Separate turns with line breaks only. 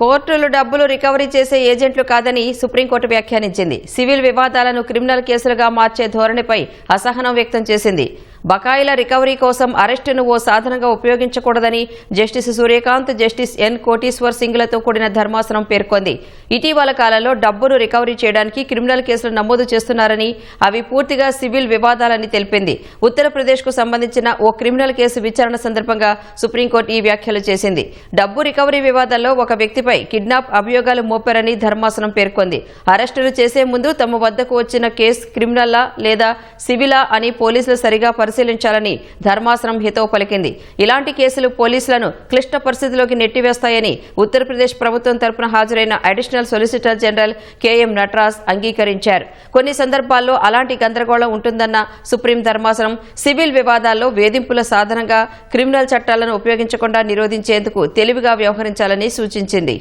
కోర్టులు డబ్బులు రికవరీ చేసే ఏజెంట్లు కాదని సుప్రీంకోర్టు వ్యాఖ్యానించింది. సివిల్ వివాదాలను క్రిమినల్ కేసులుగా మార్చే ధోరణిపై అసహనం వ్యక్తం చేసింది. బకాయిల రికవరీ కోసం అరెస్టును ఓ సాధనంగా ఉపయోగించకూడదని జస్టిస్ సూర్యకాంత్, జస్టిస్ ఎన్ కోటీశ్వర్ సింగ్లతో కూడిన ధర్మాసనం పేర్కొంది. ఇటీవల కాలంలో డబ్బును రికవరీ చేయడానికి క్రిమినల్ కేసులు నమోదు చేస్తున్నారని, అవి పూర్తిగా సివిల్ వివాదాలని తెలిపింది. ఉత్తరప్రదేశ్కు సంబంధించిన ఓ క్రిమినల్ కేసు విచారణ సందర్భంగా సుప్రీంకోర్టు ఈ వ్యాఖ్యలు చేసింది. డబ్బు రికవరీ వివాదంలో ఒక వ్యక్తిపై కిడ్నాప్ అభియోగాలు మోపారని ధర్మాసనం పేర్కొంది. అరెస్టులు చేసే ముందు తమ వద్దకు వచ్చిన కేసు క్రిమినల్లా లేదా సివిలా అని పోలీసులు సరిగా పరిశీలించాలని ధర్మాసనం హితవు పలికింది. ఇలాంటి కేసులు పోలీసులను క్లిష్ట పరిస్థితిలోకి నెట్టివేస్తాయని ఉత్తరప్రదేశ్ ప్రభుత్వం తరపున హాజరైన additional solicitor general KM Nataraj అంగీకరించారు. కొన్ని సందర్భాల్లో అలాంటి గందరగోళం ఉంటుందన్న సుప్రీం ధర్మాసనం సివిల్ వివాదాల్లో వేధింపుల సాధనంగా క్రిమినల్ చట్టాలను ఉపయోగించకుండా నిరోధించేందుకు తెలివిగా వ్యవహరించాలని సూచించింది.